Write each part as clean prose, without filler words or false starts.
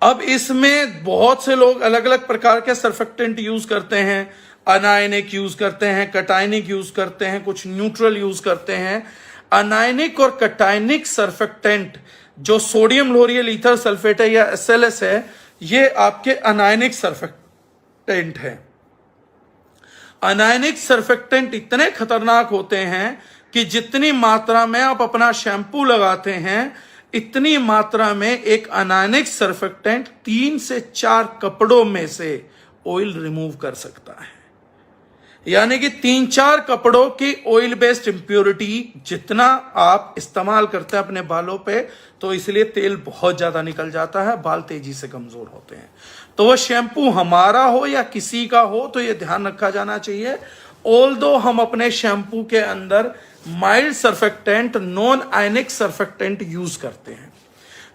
अब इसमें बहुत से लोग अलग अलग प्रकार के सर्फेक्टेंट यूज करते हैं, अनायनिक यूज करते हैं, कटायनिक यूज करते हैं, कुछ न्यूट्रल यूज करते हैं। अनायनिक और कटायनिक सर्फेक्टेंट जो सोडियम लोरियल ईथर सल्फेट है या SLS है, ये आपके अनायनिक सर्फेक्टेंट है। अनायनिक सर्फेक्टेंट इतने खतरनाक होते हैं कि जितनी मात्रा में आप अपना शैम्पू लगाते हैं, इतनी मात्रा में एक अनायनिक सर्फेक्टेंट 3 से 4 कपड़ों में से ऑयल रिमूव कर सकता है। यानी कि 3-4 कपड़ों की ऑयल बेस्ड इंप्योरिटी जितना आप इस्तेमाल करते हैं अपने बालों पे, तो इसलिए तेल बहुत ज्यादा निकल जाता है, बाल तेजी से कमजोर होते हैं। तो वह शैम्पू हमारा हो या किसी का हो, तो यह ध्यान रखा जाना चाहिए। ऑल्दो हम अपने शैम्पू के अंदर mild surfactant, non ionic surfactant use करते हैं।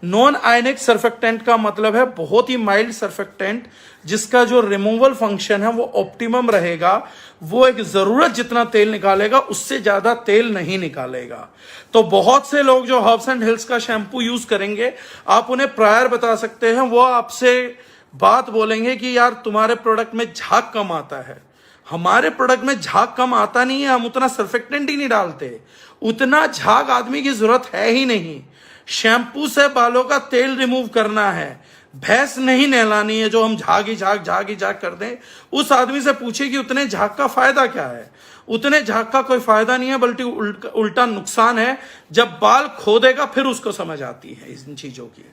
नॉन आयनिक सर्फेक्टेंट का मतलब है बहुत ही माइल्ड सर्फेक्टेंट जिसका जो रिमूवल फंक्शन है वो ऑप्टिमम रहेगा, वो एक जरूरत जितना तेल निकालेगा उससे ज्यादा तेल नहीं निकालेगा। तो बहुत से लोग जो हर्ब्स एंड हिल्स का शैम्पू यूज करेंगे, आप उन्हें प्रायर बता सकते हैं, वो आपसे बात बोलेंगे कि यार तुम्हारे प्रोडक्ट में झाग कम आता है। हमारे प्रोडक्ट में झाग कम आता नहीं है, हम उतना सर्फेक्टेंट ही नहीं डालते, उतना झाग आदमी की जरूरत है ही नहीं। शैम्पू से बालों का तेल रिमूव करना है, भैंस नहीं नहलानी है जो हम झाग ही झाग कर दें। उस आदमी से पूछे कि उतने झाग का फायदा क्या है। उतने झाग का कोई फायदा नहीं है, बल्कि उल्टा नुकसान है। जब बाल खो देगा फिर उसको समझ आती है इन चीजों की।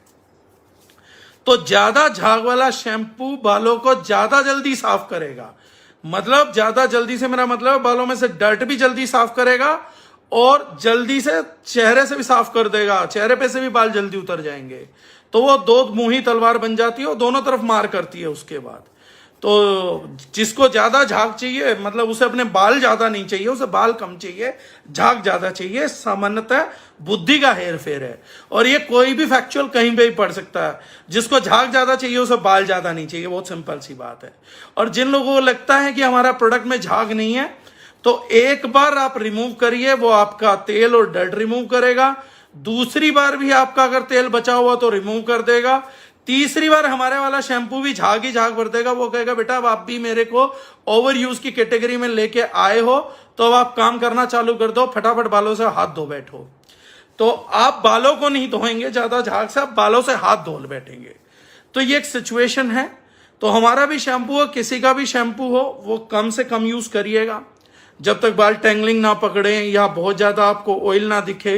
तो ज्यादा झाग वाला शैम्पू बालों को ज्यादा जल्दी साफ करेगा। मतलब ज्यादा जल्दी से मेरा मतलब बालों में से डर्ट भी जल्दी साफ करेगा और जल्दी से चेहरे से भी साफ कर देगा, चेहरे पे से भी बाल जल्दी उतर जाएंगे। तो वो दो मुंही तलवार बन जाती है और दोनों तरफ मार करती है उसके बाद। तो जिसको ज्यादा झाग चाहिए, मतलब उसे अपने बाल ज्यादा नहीं चाहिए, उसे बाल कम चाहिए, झाग ज्यादा चाहिए, सामान्यतः बुद्धि का हेर फेर है। और ये कोई भी फैक्चुअल कहीं पे भी पढ़ सकता है। जिसको झाग ज्यादा चाहिए उसे बाल ज्यादा नहीं चाहिए, बहुत सिंपल सी बात है। और जिन लोगों को लगता है कि हमारा प्रोडक्ट में झाग नहीं है, तो एक बार आप रिमूव करिए, वो आपका तेल और डर्ट रिमूव करेगा। दूसरी बार भी आपका अगर तेल बचा हुआ तो रिमूव कर देगा। तीसरी बार हमारे वाला शैम्पू भी झाग ही झाग भर देगा। वो कहेगा बेटा अब आप भी मेरे को ओवर यूज की कैटेगरी में लेके आए हो, तो अब आप काम करना चालू कर दो, फटाफट बालों से हाथ धो बैठो। तो आप बालों को नहीं धोएंगे ज्यादा झाग से, आप बालों से हाथ धो बैठेंगे। तो ये एक सिचुएशन है। तो हमारा भी शैम्पू हो, किसी का भी शैम्पू हो, वो कम से कम यूज करिएगा। जब तक बाल टेंगलिंग ना पकड़े या बहुत ज्यादा आपको ऑयल ना दिखे,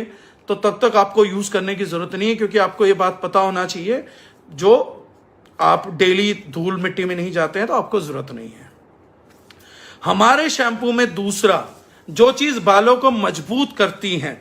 तो तब तक आपको यूज करने की जरूरत नहीं है। क्योंकि आपको ये बात पता होना चाहिए, जो आप डेली धूल मिट्टी में नहीं जाते हैं तो आपको जरूरत नहीं है। हमारे शैम्पू में दूसरा जो चीज बालों को मजबूत करती है,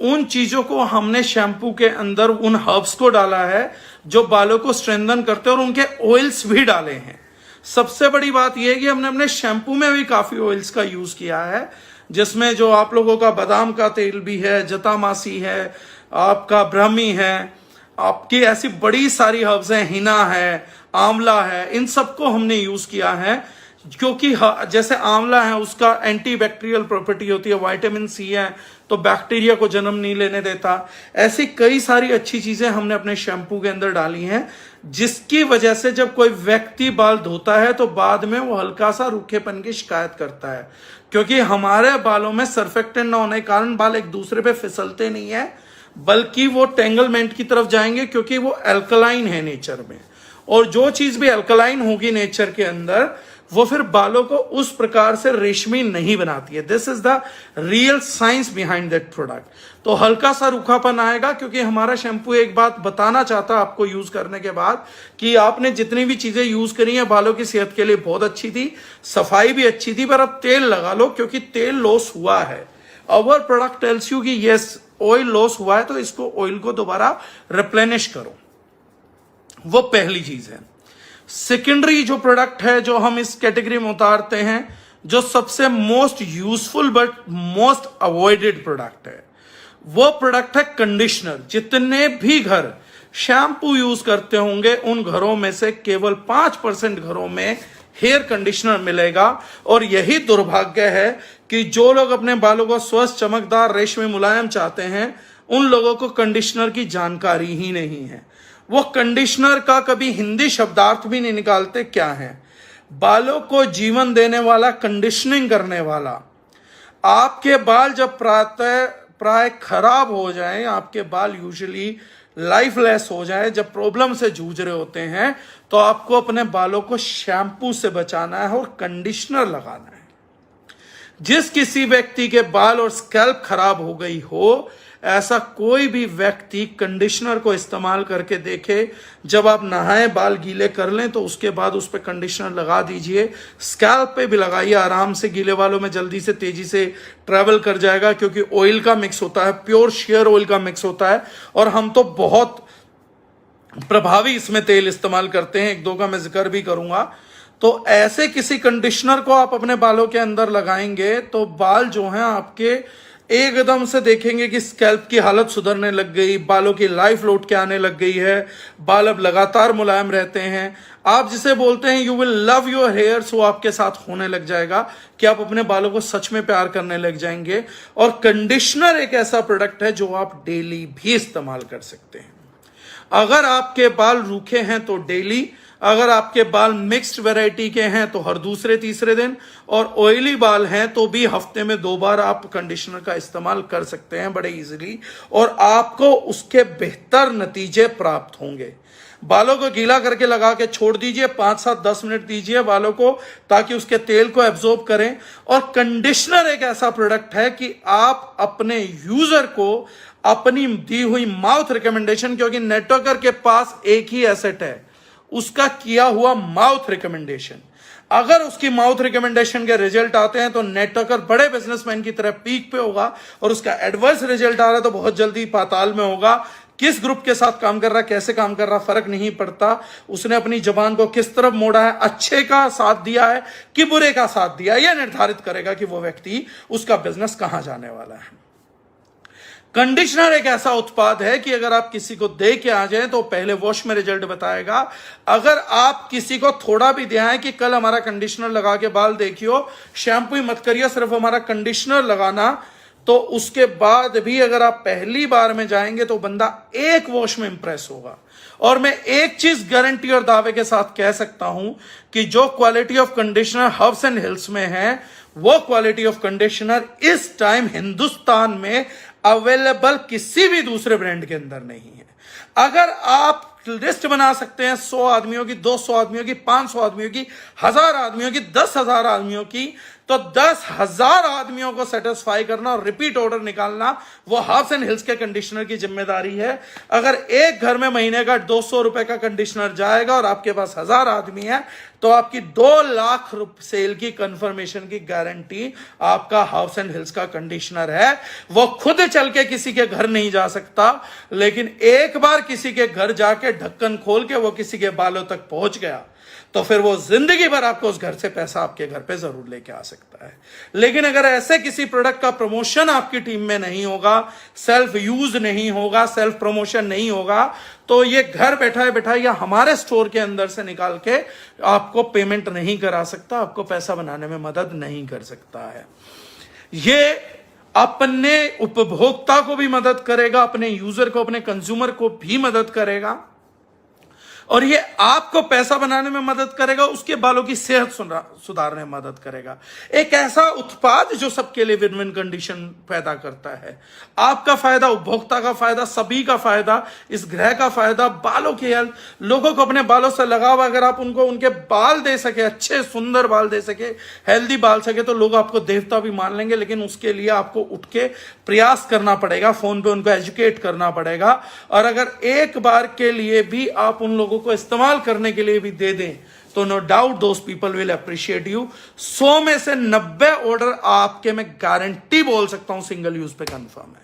उन चीजों को हमने शैम्पू के अंदर उन हर्ब्स को डाला है जो बालों को स्ट्रेंथन करते हैं, और उनके ऑयल्स भी डाले हैं। सबसे बड़ी बात यह है कि हमने अपने शैम्पू में भी काफी ऑयल्स का यूज किया है, जिसमें जो आप लोगों का बादाम का तेल भी है, जटामासी है, आपका ब्राह्मी है, आपकी ऐसी बड़ी सारी हर्ब्स हैं, हिना है, आंवला है, इन सबको हमने यूज किया है। क्योंकि जैसे आंवला है उसका एंटी बैक्टीरियल प्रॉपर्टी होती है, विटामिन सी है तो बैक्टीरिया को जन्म नहीं लेने देता। ऐसी कई सारी अच्छी चीजें हमने अपने शैम्पू के अंदर डाली हैं, जिसकी वजह से जब कोई व्यक्ति बाल धोता है तो बाद में वो हल्का सा रूखेपन की शिकायत करता है। क्योंकि हमारे बालों में सर्फेक्टेंट न होने के कारण बाल एक दूसरे पे फिसलते नहीं है, बल्कि वो टेंगलमेंट की तरफ जाएंगे, क्योंकि वो अल्कलाइन है नेचर में। और जो चीज भी अल्कलाइन होगी नेचर के अंदर, वो फिर बालों को उस प्रकार से रेशमी नहीं बनाती है। This is the real science behind that product. तो हल्का सा रूखापन आएगा, क्योंकि हमारा शैम्पू एक बात बताना चाहता है आपको यूज करने के बाद कि आपने जितनी भी चीजें यूज करी है बालों की सेहत के लिए बहुत अच्छी थी, सफाई भी अच्छी थी, पर अब तेल लगा लो, क्योंकि तेल लॉस हुआ है। अवर प्रोडक्ट टेल्स यू कि यस ऑयल लॉस हुआ है, तो इसको ऑयल को दोबारा रिप्लेनिश करो। वो पहली चीज है। सेकेंडरी जो प्रोडक्ट है जो हम इस कैटेगरी में उतारते हैं, जो सबसे most useful but most avoided product है, वो प्रोडक्ट है कंडीशनर। जितने भी घर शैम्पू यूज करते होंगे, उन घरों में से केवल 5% घरों में हेयर कंडीशनर मिलेगा। और यही दुर्भाग्य है कि जो लोग अपने बालों को स्वस्थ, चमकदार, रेशमी, मुलायम चाहते हैं, उन लोगों को कंडीशनर की जानकारी ही नहीं है। वो कंडीशनर का कभी हिंदी शब्दार्थ भी नहीं निकालते क्या है। बालों को जीवन देने वाला, कंडीशनिंग करने वाला। आपके बाल जब प्राय खराब हो जाएं, आपके बाल यूजुअली लाइफलेस हो जाए, जब प्रॉब्लम से जूझ रहे होते हैं, तो आपको अपने बालों को शैम्पू से बचाना है और कंडीशनर लगाना है। जिस किसी व्यक्ति के बाल और स्कैल्प खराब हो गई हो, ऐसा कोई भी व्यक्ति कंडीशनर को इस्तेमाल करके देखे। जब आप नहाएं, बाल गीले कर लें, तो उसके बाद उस पर कंडीशनर लगा दीजिए। स्कैल्प पे भी लगाइए, आराम से गीले बालों में जल्दी से तेजी से ट्रैवल कर जाएगा, क्योंकि ऑयल का मिक्स होता है, प्योर शेयर ऑयल का मिक्स होता है, और हम तो बहुत प्रभावी इसमें तेल इस्तेमाल करते हैं, एक दो का मैं जिक्र भी करूंगा। तो ऐसे किसी कंडीशनर को आप अपने बालों के अंदर लगाएंगे तो बाल जो हैं आपके एकदम से देखेंगे कि स्कैल्प की हालत सुधरने लग गई, बालों की लाइफ लौट के आने लग गई है, बाल अब लगातार मुलायम रहते हैं। आप जिसे बोलते हैं you will love your hairs, वो आपके साथ होने लग जाएगा कि आप अपने बालों को सच में प्यार करने लग जाएंगे। और कंडीशनर एक ऐसा प्रोडक्ट है जो आप डेली भी इस्तेमाल कर सकते हैं। अगर आपके बाल रूखे हैं तो डेली, अगर आपके बाल मिक्स्ड वैरायटी के हैं तो हर दूसरे तीसरे दिन, और ऑयली बाल हैं तो भी हफ्ते में 2 बार आप कंडीशनर का इस्तेमाल कर सकते हैं बड़े इजीली, और आपको उसके बेहतर नतीजे प्राप्त होंगे। बालों को गीला करके लगा के छोड़ दीजिए, 5 से 10 मिनट दीजिए बालों को, ताकि उसके तेल को एब्जॉर्ब करें। और कंडीशनर एक ऐसा प्रोडक्ट है कि आप अपने यूजर को अपनी दी हुई माउथ रिकमेंडेशन, क्योंकि नेटवर्कर के पास एक ही एसेट है, उसका किया हुआ माउथ रिकमेंडेशन। अगर उसकी माउथ रिकमेंडेशन के रिजल्ट आते हैं तो नेटवर्कर बड़े बिजनेसमैन की तरह पीक पे होगा, और उसका एडवर्स रिजल्ट आ रहा है तो बहुत जल्दी पाताल में होगा। किस ग्रुप के साथ काम कर रहा है, कैसे काम कर रहा, फर्क नहीं पड़ता। उसने अपनी जबान को किस तरफ मोड़ा है, अच्छे का साथ दिया है कि बुरे का साथ दिया, यह निर्धारित करेगा कि वो व्यक्ति, उसका बिजनेस कहां जाने वाला है। कंडीशनर एक ऐसा उत्पाद है कि अगर आप किसी को दे के आ जाएं तो पहले वॉश में रिजल्ट बताएगा। अगर आप किसी को थोड़ा भी दिखाएं कि कल हमारा कंडीशनर लगा के बाल देखियो, शैम्पू ही मत करिए, सिर्फ हमारा कंडीशनर लगाना, तो उसके बाद भी अगर आप पहली बार में जाएंगे तो बंदा एक वॉश में इंप्रेस होगा। और मैं एक चीज गारंटी और दावे के साथ कह सकता हूं कि जो quality of conditioner herbs and hills में है, वो क्वालिटी ऑफ कंडीशनर इस टाइम हिंदुस्तान में अवेलेबल किसी भी दूसरे ब्रांड के अंदर नहीं है। अगर आप लिस्ट बना सकते हैं 100 आदमियों की, 200 आदमियों की, 500 आदमियों की, 1000 आदमियों की, 10,000 आदमियों की, तो 10,000 आदमियों को सेटिस्फाई करना और रिपीट ऑर्डर निकालना वो हर्ब्स एंड हिल्स के कंडीशनर की जिम्मेदारी है। अगर एक घर में महीने का 200 रुपए का कंडीशनर जाएगा और आपके पास 1000 आदमी है, तो आपकी 2 लाख सेल की कंफर्मेशन की गारंटी आपका हर्ब्स एंड हिल्स का कंडीशनर है। वो खुद चल के किसी के घर नहीं जा सकता, लेकिन एक बार किसी के घर जाके ढक्कन खोल के वो किसी के बालों तक पहुंच गया तो फिर वो जिंदगी भर आपको उस घर से पैसा आपके घर पे जरूर लेके आ सकता है। लेकिन अगर ऐसे किसी प्रोडक्ट का प्रमोशन आपकी टीम में नहीं होगा, सेल्फ यूज नहीं होगा, सेल्फ प्रमोशन नहीं होगा, तो ये घर बैठा बैठा या हमारे स्टोर के अंदर से निकाल के आपको पेमेंट नहीं करा सकता, आपको पैसा बनाने में मदद नहीं कर सकता है। ये अपने उपभोक्ता को भी मदद करेगा, अपने यूजर को, अपने कंज्यूमर को भी मदद करेगा, और ये आपको पैसा बनाने में मदद करेगा, उसके बालों की सेहत सुधारने में मदद करेगा। एक ऐसा उत्पाद जो सबके लिए विन विन कंडीशन पैदा करता है। आपका फायदा, उपभोक्ता का फायदा, सभी का फायदा, इस ग्रह का फायदा, बालों की हेल्थ। लोगों को अपने बालों से लगाव, अगर आप उनको उनके बाल दे सके, अच्छे सुंदर बाल दे सके, हेल्दी बाल सके, तो लोग आपको देवता भी मान लेंगे। लेकिन उसके लिए आपको उठ के प्रयास करना पड़ेगा, फोन पे उनको एजुकेट करना पड़ेगा। और अगर एक बार के लिए भी आप उन लोगों को इस्तेमाल करने के लिए भी दे दें तो no doubt those people will appreciate you. 100 में से 90 ऑर्डर आपके, मैं गारंटी बोल सकता हूं, सिंगल यूज पे कंफर्म है।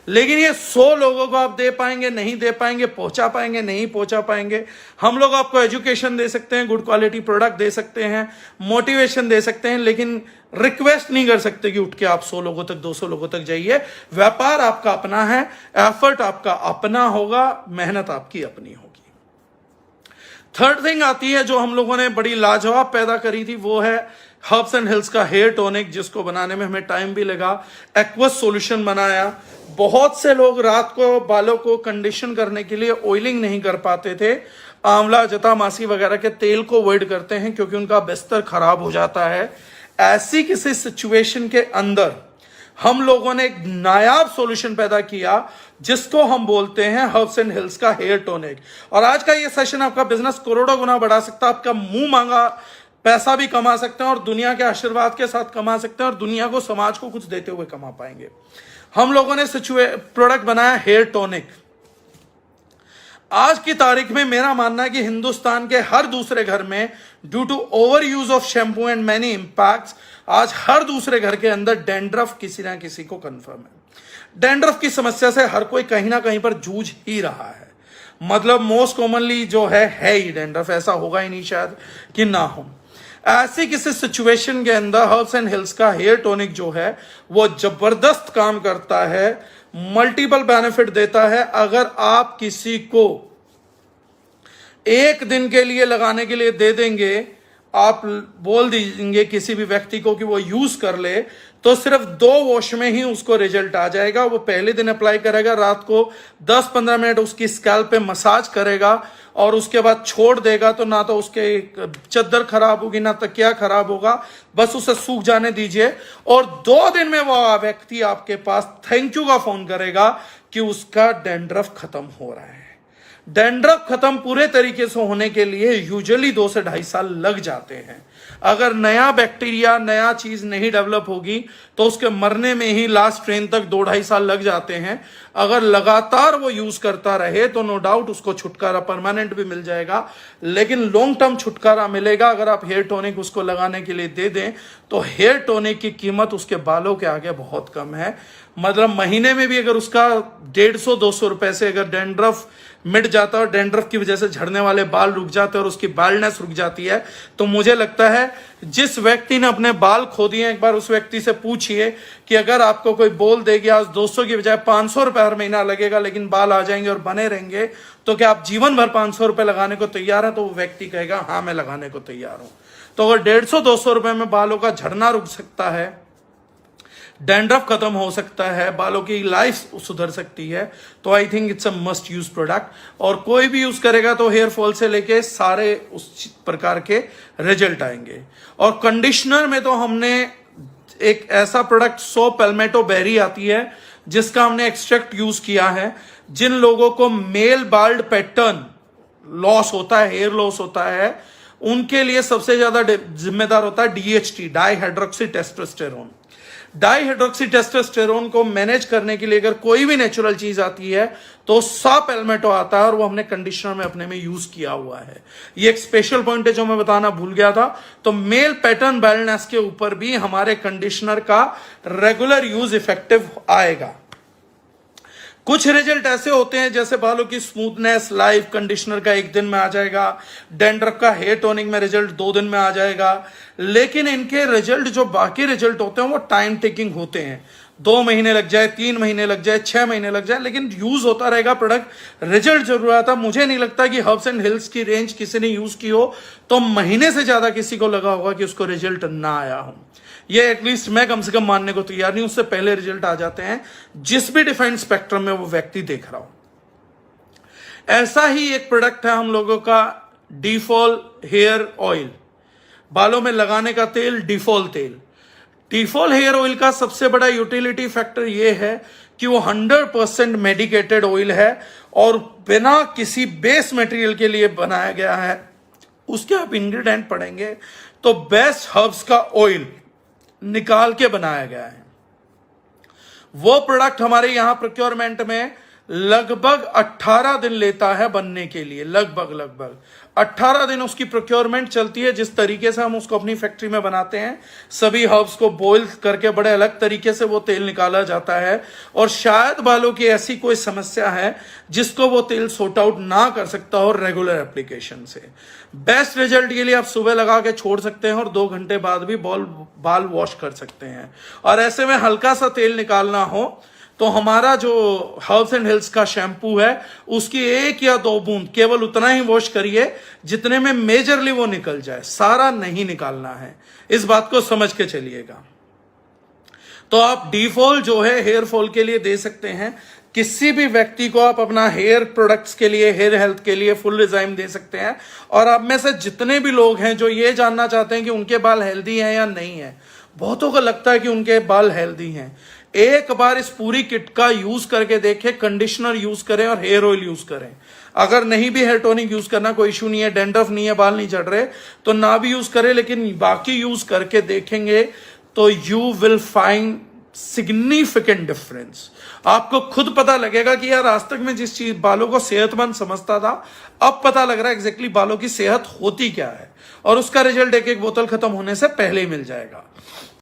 लेकिन ये 100 लोगों को आप दे पाएंगे, नहीं दे पाएंगे, पहुंचा पाएंगे, नहीं पहुंचा पाएंगे। हम लोग आपको एजुकेशन दे सकते हैं, गुड क्वालिटी प्रोडक्ट दे सकते हैं, मोटिवेशन दे सकते हैं, लेकिन रिक्वेस्ट नहीं कर सकते कि उठ के आप 100 लोगों तक, 200 लोगों तक जाइए। व्यापार आपका अपना है, एफर्ट आपका अपना होगा, मेहनत आपकी अपनी होगी। थर्ड थिंग आती है जो हम लोगों ने बड़ी लाजवाब पैदा करी थी, वो है हर्ब्स एंड हिल्स का हेयर टॉनिक, जिसको बनाने में हमें टाइम भी लगा। एक्वस सॉल्यूशन बनाया, बहुत से लोग रात को बालों को कंडीशन करने के लिए ऑयलिंग नहीं कर पाते थे, आंवला, जटामासी वगैरह के तेल को अवॉइड करते हैं क्योंकि उनका बिस्तर खराब हो जाता है। ऐसी किसी सिचुएशन के अंदर हम लोगों ने एक नायाब सॉल्यूशन पैदा किया जिसको हम बोलते हैं हर्ब्स एंड हिल्स का हेयर टॉनिक। और आज का ये सेशन आपका बिजनेस करोड़ों गुना बढ़ा सकता है, आपका मुंह मांगा पैसा भी कमा सकते हैं और दुनिया के आशीर्वाद के साथ कमा सकते हैं और दुनिया को, समाज को कुछ देते हुए कमा पाएंगे। हम लोगों ने प्रोडक्ट बनाया हेयर टॉनिक। आज की तारीख में मेरा मानना है कि हिंदुस्तान के हर दूसरे घर में due to over use of shampoo and many impacts आज हर दूसरे घर के अंदर डैंड्रफ किसी ना किसी को कंफर्म है। डैंड्रफ की समस्या से हर कोई कहीं ना कहीं पर जूझ ही रहा है। मतलब मोस्ट कॉमनली जो है ही डैंड्रफ, ऐसा होगा ही नहीं शायद कि ना हो। ऐसी किसी सिचुएशन के अंदर हर्ब्स एंड हिल्स का हेयर टॉनिक जो है वो जबरदस्त काम करता है, मल्टीपल बेनिफिट देता है। अगर आप किसी को एक दिन के लिए लगाने के लिए दे देंगे, आप बोल दीजिए किसी भी व्यक्ति को कि वो यूज कर ले, तो सिर्फ 2 वॉश में ही उसको रिजल्ट आ जाएगा। वो पहले दिन अप्लाई करेगा, रात को 10-15 मिनट उसकी स्कैल्प पे मसाज करेगा और उसके बाद छोड़ देगा। तो ना तो उसके चद्दर खराब होगी ना तकिया खराब होगा, बस उसे सूख जाने दीजिए और 2 दिन में वो व्यक्ति आपके पास थैंक यू का फोन करेगा कि उसका डैंड्रफ खत्म हो रहा है। डैंड्रफ खत्म पूरे तरीके से होने के लिए यूजुअली 2 से 2.5 साल लग जाते हैं। अगर नया बैक्टीरिया, नया चीज नहीं डेवलप होगी तो उसके मरने में ही लास्ट ट्रेन तक 2-2.5 साल लग जाते हैं। अगर लगातार वो यूज करता रहे तो नो डाउट उसको छुटकारा परमानेंट भी मिल जाएगा, लेकिन लॉन्ग टर्म छुटकारा मिलेगा अगर आप हेयर टॉनिक उसको लगाने के लिए दे दें। तो हेयर टॉनिक की कीमत उसके बालों के आगे बहुत कम है। मतलब महीने में भी अगर उसका 150-200 रुपए से अगर डैंड्रफ मिट जाता है और डैंड्रफ की वजह से झड़ने वाले बाल रुक जाते हैं और उसकी बालनेस रुक जाती है, तो मुझे लगता है जिस व्यक्ति ने अपने बाल खो दिए, एक बार उस व्यक्ति से पूछिए कि अगर आपको कोई बोल देगी आज 200 की बजाय 500 रुपए हर महीना लगेगा लेकिन बाल आ जाएंगे और बने रहेंगे, तो क्या आप जीवन भर 500 रुपए लगाने को तैयार है? तो वो व्यक्ति कहेगा हाँ मैं लगाने को तैयार हूं। तो अगर 150-200 रुपए में बालों का झड़ना रुक सकता है, डैंड्रफ खत्म हो सकता है, बालों की लाइफ सुधर सकती है, तो I think it's a must use product. और कोई भी यूज करेगा तो हेयर फॉल से लेके सारे उस प्रकार के रिजल्ट आएंगे। और कंडीशनर में तो हमने एक ऐसा प्रोडक्ट सो पैल्मेटो बेरी आती है जिसका हमने एक्सट्रैक्ट यूज किया है। जिन लोगों को मेल बाल्ड पैटर्न लॉस होता है, हेयर लॉस होता है, उनके लिए सबसे ज्यादा जिम्मेदार होता है DHT, dihydroxy testosterone. Dihydroxy testosterone को मैनेज करने के लिए अगर कोई भी नेचुरल चीज आती है तो सा पैल्मेटो आता है और वो हमने कंडीशनर में अपने में यूज किया हुआ है। ये एक स्पेशल पॉइंट है जो मैं बताना भूल गया था। तो मेल पैटर्न बैलेंस के ऊपर भी हमारे कंडीशनर का रेगुलर यूज इफेक्टिव आएगा। कुछ रिजल्ट ऐसे होते हैं जैसे बालों की स्मूथनेस लाइव कंडीशनर का 1 दिन में आ जाएगा, डैंड्रफ का हेयर टोनिक में रिजल्ट 2 दिन में आ जाएगा, लेकिन इनके रिजल्ट जो बाकी रिजल्ट होते हैं वो टाइम टेकिंग होते हैं। 2 महीने लग जाए, 3 महीने लग जाए, 6 महीने लग जाए, लेकिन यूज होता रहेगा प्रोडक्ट, रिजल्ट जरूर आता। मुझे नहीं लगता कि हर्ब्स एंड हिल्स की रेंज किसी ने यूज की हो तो महीने से ज्यादा किसी को लगा होगा कि उसको रिजल्ट ना आया हो। ये एटलीस्ट मैं कम से कम मानने को तैयार नहीं, उससे पहले रिजल्ट आ जाते हैं जिस भी डिफाइंड स्पेक्ट्रम में वो व्यक्ति देख रहा हो। ऐसा ही एक प्रोडक्ट है हम लोगों का डीफॉल हेयर ऑयल, बालों में लगाने का तेल, डीफॉल तेल। डीफॉल हेयर ऑयल का सबसे बड़ा यूटिलिटी फैक्टर यह है कि वो 100% मेडिकेटेड ऑयल है और बिना किसी बेस मटेरियल के लिए बनाया गया है। उसके आप इंग्रेडिएंट पढ़ेंगे तो बेस्ट हर्ब्स का ऑयल निकाल के बनाया गया है। वो प्रोडक्ट हमारे यहां प्रोक्योरमेंट में लगभग 18 दिन लेता है बनने के लिए, लगभग 18 दिन उसकी प्रोक्योरमेंट चलती है। जिस तरीके से हम उसको अपनी फैक्ट्री में बनाते हैं, सभी हर्ब्स को बॉईल करके बड़े अलग तरीके से वो तेल निकाला जाता है। और शायद बालों की ऐसी कोई समस्या है जिसको वो तेल सॉर्ट आउट ना कर सकता हो रेगुलर एप्लीकेशन से। बेस्ट रिजल्ट के लिए आप सुबह लगा के छोड़ सकते हैं और 2 घंटे बाद भी बाल वॉश कर सकते हैं। और ऐसे में हल्का सा तेल निकालना हो तो हमारा जो हर्ब्स एंड हिल्स का शैम्पू है उसकी 1 या 2 बूंद केवल उतना ही वॉश करिए जितने में मेजरली वो निकल जाए, सारा नहीं निकालना है। इस बात को समझ के चलिएगा। तो आप डीफॉल जो है हेयर फॉल के लिए दे सकते हैं। किसी भी व्यक्ति को आप अपना हेयर प्रोडक्ट्स के लिए, हेयर हेल्थ के लिए फुल रिजाइम दे सकते हैं। और आप में से जितने भी लोग हैं जो ये जानना चाहते हैं कि उनके बाल हेल्दी हैं या नहीं है, बहुतों को लगता है कि उनके बाल हेल्दी हैं, एक बार इस पूरी किट का यूज करके देखें। कंडीशनर यूज करें और हेयर ऑयल यूज करें। अगर नहीं भी हेयर टॉनिक यूज करना, कोई इशू नहीं है, डेंड्रफ नहीं है, बाल नहीं झड़ रहे, तो ना भी यूज करें, लेकिन बाकी यूज करके देखेंगे तो you will find significant difference. आपको खुद पता लगेगा कि यार आज तक मैं जिस चीज बालों को सेहतमंद समझता था, अब पता लग रहा है एग्जैक्टली बालों की सेहत होती क्या है, और उसका रिजल्ट एक एक बोतल खत्म होने से पहले ही मिल जाएगा।